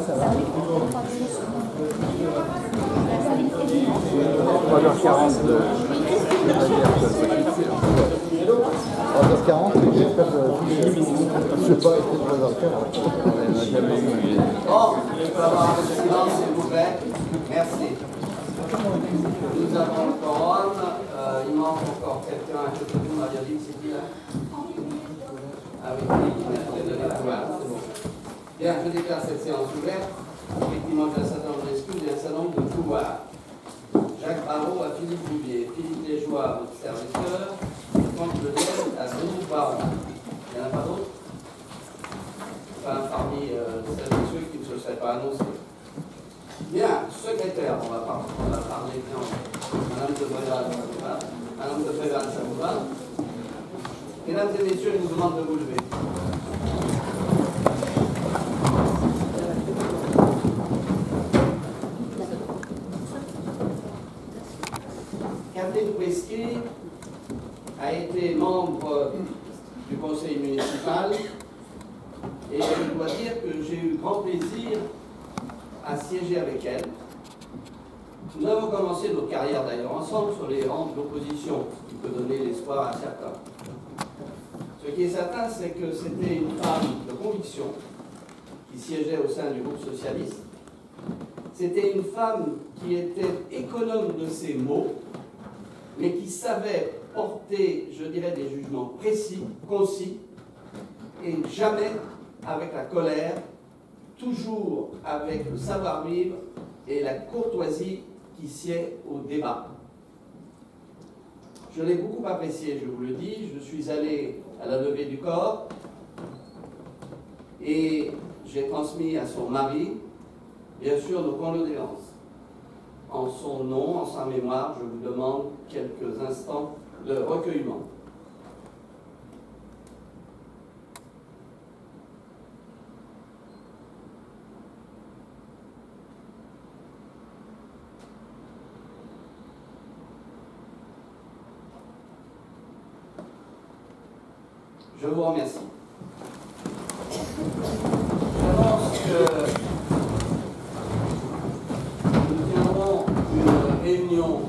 ça va. 3h40 de... 3h40, j'espère que je ne sais pas, c'est 3h40. Bon, je peux avoir un silence, s'il vous plaît. Merci. Nous avons le quorum. Il manque encore quelqu'un. Je peux vous m'avoir dit, c'est qui là? Ah oui, merci de donner la voix. C'est bon. Bien, je déclare cette séance ouverte. Effectivement, j'ai un certain nombre d'excuses et un certain nombre de pouvoirs. Jacques Barrault à Philippe Bouvier, Philippe Léjoie à votre serviteur, Franck Ledel à Denis Baron. Il n'y en a pas d'autres? Enfin, parmi celles et ceux qui ne se seraient pas annoncés. Bien, secrétaire, on va parler bien. Madame de Préval, ça vous va? Madame de Préval, ça vous va? Mesdames et messieurs, je vous demande de vous lever. Kathleen Pesquet a été membre du conseil municipal et je dois dire que j'ai eu grand plaisir à siéger avec elle. Nous avons commencé notre carrière d'ailleurs ensemble sur les rangs de l'opposition, qui peut donner l'espoir à certains. Ce qui est certain, c'est que c'était une femme de conviction qui siégeait au sein du groupe socialiste. C'était une femme qui était économe de ses mots, mais qui savait porter, je dirais, des jugements précis, concis, et jamais avec la colère, toujours avec le savoir-vivre et la courtoisie qui sied au débat. Je l'ai beaucoup apprécié, je vous le dis. Je suis allé à la levée du corps et j'ai transmis à son mari, bien sûr, nos condoléances. En son nom, en sa mémoire, je vous demande quelques instants de recueillement. Je vous remercie. J'annonce que nous tiendrons une réunion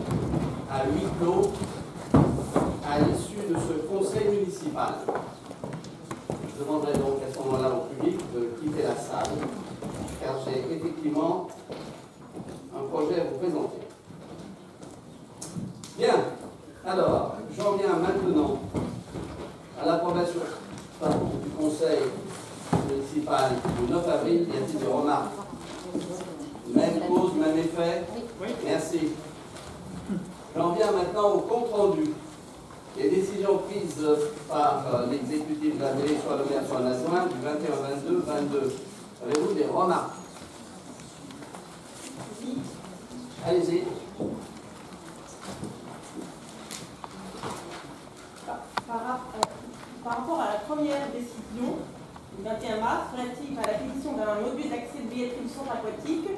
à huis clos à l'issue de ce conseil municipal. Je demanderai donc à ce moment-là au public de quitter la salle, car j'ai effectivement un projet à vous présenter. Bien, alors, j'en viens maintenant à l'approbation du conseil municipal du 9 avril. Y a-t-il des remarques? Même cause, même effet? Merci. J'en viens maintenant au compte-rendu. Les décisions prises par l'exécutif de la mairie, soit le maire, soit l'adjoint, du 21-22. Avez-vous des remarques? Allez-y. Par rapport à la première décision du 21 mars relative à l'acquisition d'un module d'accès de billetterie du centre aquatique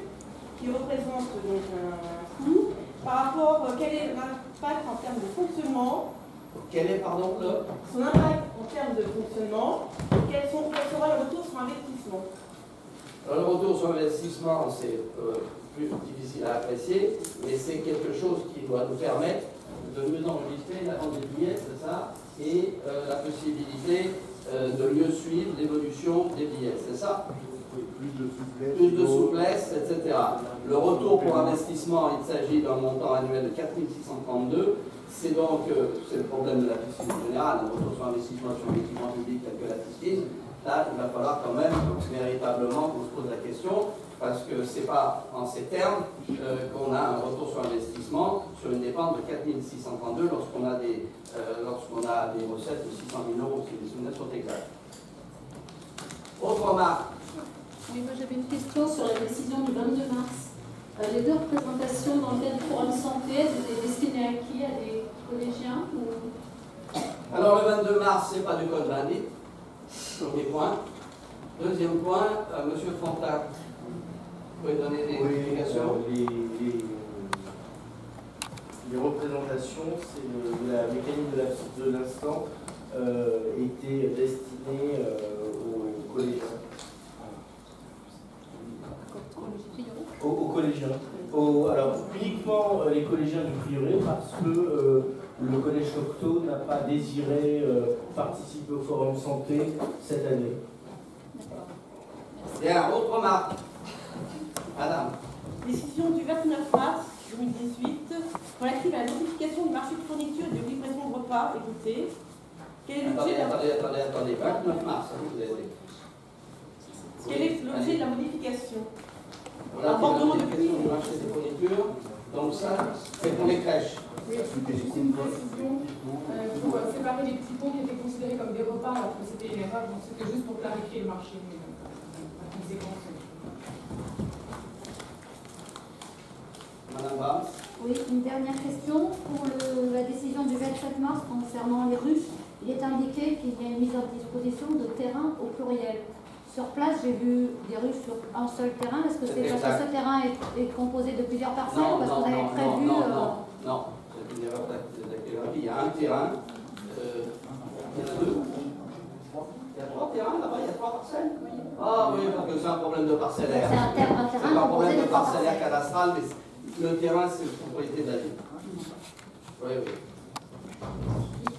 qui représente donc un coût, par rapport quel est l'impact en termes de fonctionnement? Quel est, pardon, son impact en termes de fonctionnement? Quel sera le retour sur investissement? Alors, le retour sur investissement, c'est plus difficile à apprécier, mais c'est quelque chose qui doit nous permettre de mieux enregistrer la vente des billets, c'est ça, et la possibilité de mieux suivre l'évolution des billets, c'est ça? Plus de souplesse, etc. Le retour pour investissement, il s'agit d'un montant annuel de 4 632. C'est donc, c'est le problème de la piscine générale, le retour sur investissement sur l'équipement public tel que la piscine. Là, il va falloir quand même véritablement qu'on se pose la question, parce que ce n'est pas en ces termes qu'on a un retour sur investissement sur une dépense de 4 632 lorsqu'on a des recettes de 600 000 euros, si les souvenirs sont exacts. Autre remarque? Oui, moi j'avais une question sur la décision du 22 mars. Les deux représentations dans le cadre du forum santé, elles étaient destinées à qui? À des collégiens ou... Alors le 22 mars, ce n'est pas du code bandit. Premier point. Deuxième point, Monsieur Fontac, vous pouvez donner des explications? Les représentations, c'est la mécanique de l'instant, était destinée aux collégiens. Aux collégiens. Alors, uniquement les collégiens du prieuré, parce que le collège Cocteau n'a pas désiré participer au forum santé cette année. Bien, autre remarque. Madame. Décision du 29 mars 2018 relative à la notification du marché de fourniture et de livraison de repas. Écoutez, quel est l'objet Attendez, 29 mars, vous avez dit. Quel est l'objet de la modification? La modification du marché des fournitures, donc ça, c'est pour les crèches. Oui, c'est une précision pour séparer les petits pots qui étaient considérés comme des repas alors que c'était une erreur, donc c'était juste pour clarifier le marché. La conséquence. Madame Barnes. Oui, une dernière question. Pour la décision du 27 mars concernant les ruches, il est indiqué qu'il y a une mise à disposition de terrain au pluriel. Sur place, j'ai vu des ruches sur un seul terrain. Est-ce que c'est parce que ce terrain est composé de plusieurs parcelles ou parce que vous avez prévu... Non, c'est une erreur d'accueil. Il y a un terrain, il y en a deux. Il y a trois terrains là-bas, il y a trois parcelles. Ah oui, parce que c'est un problème de parcellaire. C'est un terrain C'est pas un problème de trois parcellaire parcelles. cadastral, mais le terrain, c'est la propriété de la ville. Oui, oui.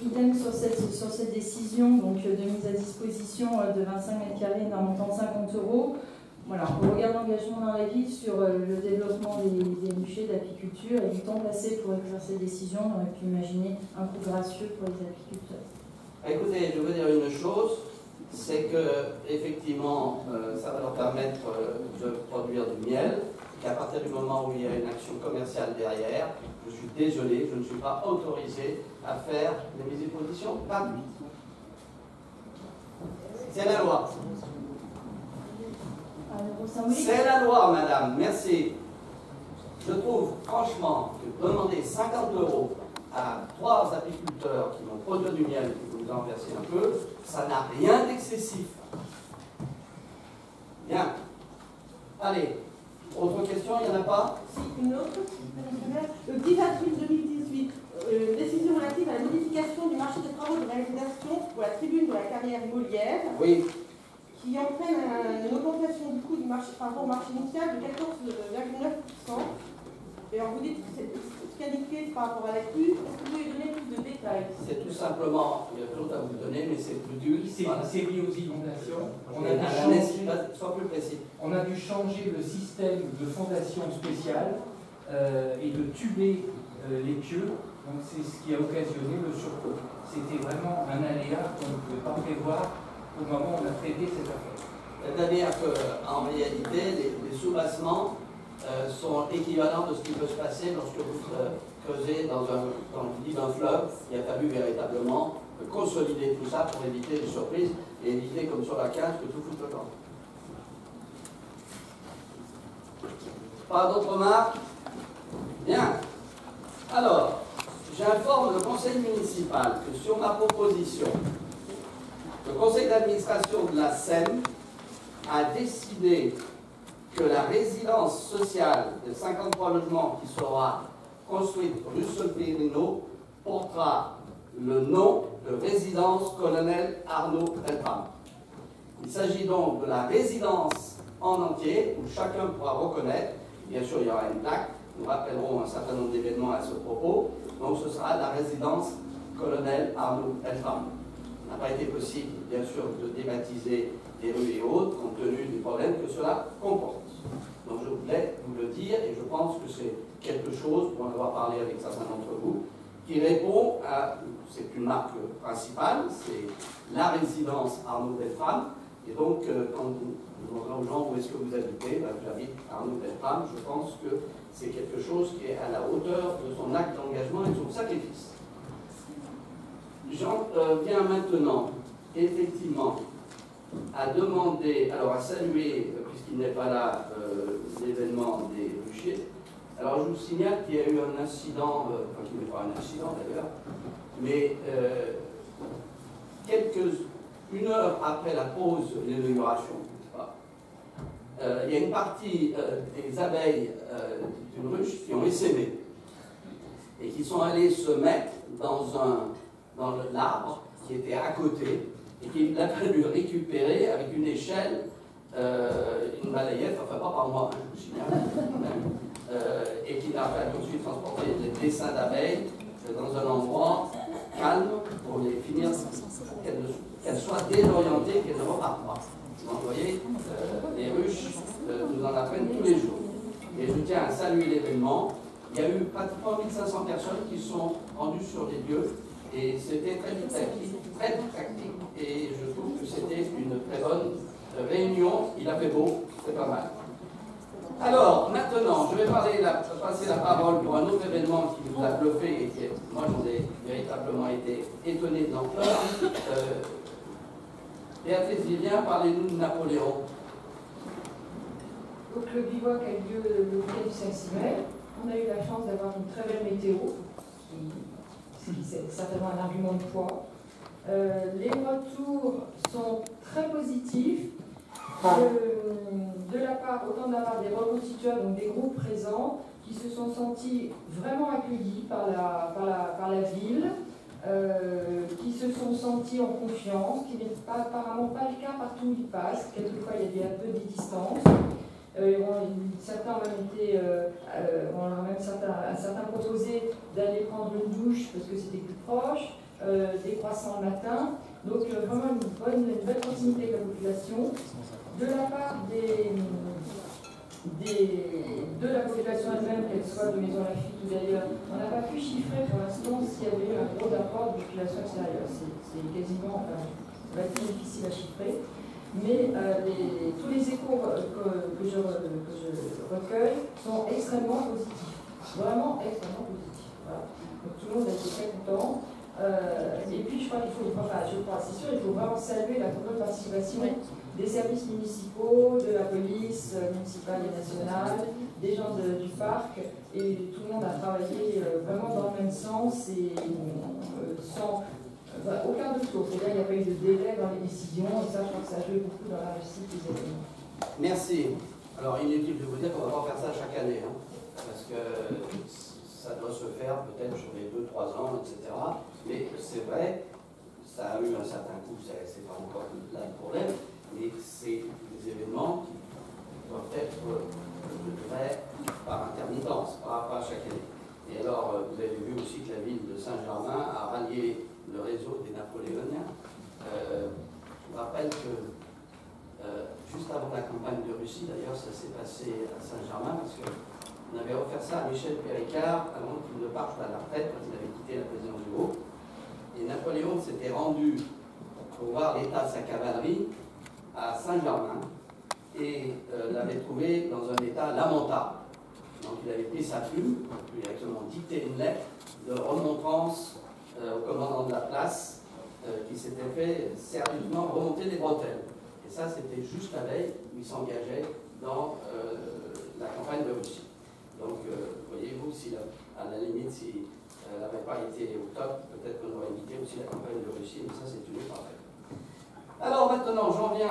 Idem sur cette décision donc, de mise à disposition de 25 mètres carrés d'un montant de 50 €. Voilà, on regarde l'engagement dans la ville sur le développement des ruchers d'apiculture et du temps passé pour écrire ces décisions. On aurait pu imaginer un coût gracieux pour les apiculteurs. Écoutez, je veux dire une chose, c'est que effectivement, ça va leur permettre de produire du miel. Et à partir du moment où il y a une action commerciale derrière, je suis désolé, je ne suis pas autorisé à faire des mises à disposition. Pas lui. C'est la loi. C'est la loi, madame. Merci. Je trouve franchement que demander 50 € à 3 apiculteurs qui vont produire du miel et qui vont vous en verser un peu, ça n'a rien d'excessif. Bien. Allez. Autre question, il n'y en a pas? Si, une autre. Le 10 avril 2018, décision relative à la modification du marché des travaux de réalisation pour la tribune de la carrière Molière. Oui. Qui entraîne une augmentation du coût du marché par rapport au marché initial de 14,9%. Et alors vous dites que c'est ce qui est indiqué par rapport à la crue. Est-ce que vous pouvez donner plus de détails? C'est tout simplement, il y a tout à vous donner, mais c'est plus dur. C'est lié aux inondations. Sois plus précis. On a dû changer le système de fondation spéciale et de tuber les pieux. Donc c'est ce qui a occasionné le surcoût. C'était vraiment un aléa qu'on ne pouvait pas prévoir au moment où on a traité cette affaire. C'est-à-dire qu'en réalité, les soubassements sont équivalents de ce qui peut se passer lorsque vous creusez dans le lit d'un fleuve. Il a fallu véritablement consolider tout ça pour éviter les surprises et éviter, comme sur la 15, que tout foute le camp. Pas d'autres remarques? Bien. Alors, j'informe le conseil municipal que sur ma proposition, le conseil d'administration de la Seine a décidé que la résidence sociale de 53 logements qui sera construite rue Solferino portera le nom de résidence colonel Arnaud Delpham. Il s'agit donc de la résidence en entier où chacun pourra reconnaître, bien sûr il y aura une plaque, nous rappellerons un certain nombre d'événements à ce propos, donc ce sera la résidence colonel Arnaud Delpham. Il n'a pas été possible, bien sûr, de débaptiser des rues et autres, compte tenu des problèmes que cela comporte. Donc je voulais vous le dire, et je pense que c'est quelque chose, pour en avoir parlé avec certains d'entre vous, qui répond à, c'est une marque principale, c'est la résidence Arnaud Delpham, et donc quand vous demandez aux gens où est-ce que vous habitez, ben, j'habite Arnaud Delpham, je pense que c'est quelque chose qui est à la hauteur de son acte d'engagement et de son sacrifice. J'en viens maintenant, effectivement, à demander, alors à saluer, puisqu'il n'est pas là, l'événement des ruchers. Alors je vous signale qu'il y a eu un incident, enfin qui n'est pas un incident d'ailleurs, mais une heure après la pause de l'inauguration, il y a une partie des abeilles d'une ruche qui ont essaimé et qui sont allées se mettre dans l'arbre qui était à côté et qu'il a fallu récupérer avec une échelle une balayette, enfin pas par moi, hein, je me signale, et qui n'a pas tout de suite transporté des dessins d'abeilles dans un endroit calme pour les finir, qu'elles soient désorientées, qu'elles ne repartent pas. Donc vous voyez, les ruches nous en apprennent tous les jours. Et je tiens à saluer l'événement. Il y a eu pratiquement 1500 personnes qui sont rendues sur les lieux et c'était très pratique et je trouve que c'était une très bonne réunion. Il a fait beau, c'est pas mal. Alors, maintenant, je vais passer la parole pour un autre événement qui nous a bluffé et qui, moi, j'en ai véritablement été étonné de l'ampleur. Béatrice Vivien, parlez-nous de Napoléon. Donc, le bivouac a eu lieu le week-end du 5-6 mai. On a eu la chance d'avoir une très belle météo, ce qui c'est certainement un argument de poids. Les retours sont très positifs. De la part, autant de la part des reconstitueurs, donc des groupes présents, qui se sont sentis vraiment accueillis par la ville, qui se sont sentis en confiance, qui n'est apparemment pas le cas partout où ils passent. Quelquefois, il y a un peu des distances. Certains ont même été, on leur a même certains proposé d'aller prendre une douche parce que c'était plus proche, des croissants le matin. Donc vraiment une belle proximité avec la population. De la part de la population elle-même, qu'elle soit de Maison Lafitte ou d'ailleurs, on n'a pas pu chiffrer pour l'instant s'il y avait eu un gros apport de population extérieure. C'est quasiment, ça va être difficile à chiffrer. Mais tous les échos que je recueille sont extrêmement positifs. Vraiment extrêmement positifs. Voilà. Donc tout le monde a été très content. Et puis je crois qu'il faut, c'est sûr, il faut vraiment saluer la bonne participation des services municipaux, de la police municipale et nationale, des gens du parc, et tout le monde a travaillé vraiment dans le même sens et sans aucun doute. C'est-à-dire qu'il n'y a pas eu de délai dans les décisions, et ça, je crois que ça joue beaucoup dans la réussite des événements. Merci. Alors, inutile de vous dire qu'on ne va pas faire ça chaque année, hein, parce que ça doit se faire peut-être sur les 2-3 ans, etc. Mais c'est vrai, ça a eu un certain coût, c'est pas encore là le problème, mais c'est des événements qui doivent être, je dirais, par intermittence, pas chaque année. Et alors, vous avez vu aussi que la ville de Saint-Germain a rallié le réseau des Napoléoniens. Je vous rappelle que juste avant la campagne de Russie, d'ailleurs, ça s'est passé à Saint-Germain, parce qu'on avait offert ça à Michel Péricard avant qu'il ne parte à la retraite, quand il avait quitté la présidence du groupe. Et Napoléon s'était rendu pour voir l'état de sa cavalerie à Saint-Germain et l'avait trouvé dans un état lamentable. Donc il avait pris sa plume, directement dicté une lettre de remontrance au commandant de la place qui s'était fait sérieusement remonter les bretelles. Et ça, c'était juste la veille où il s'engageait dans la campagne de Russie. Donc, voyez-vous, si à la limite, si elle n'avait pas été au top, peut-être qu'on aurait évité aussi la campagne de Russie, mais ça, c'est une parfaite. Alors maintenant, j'en viens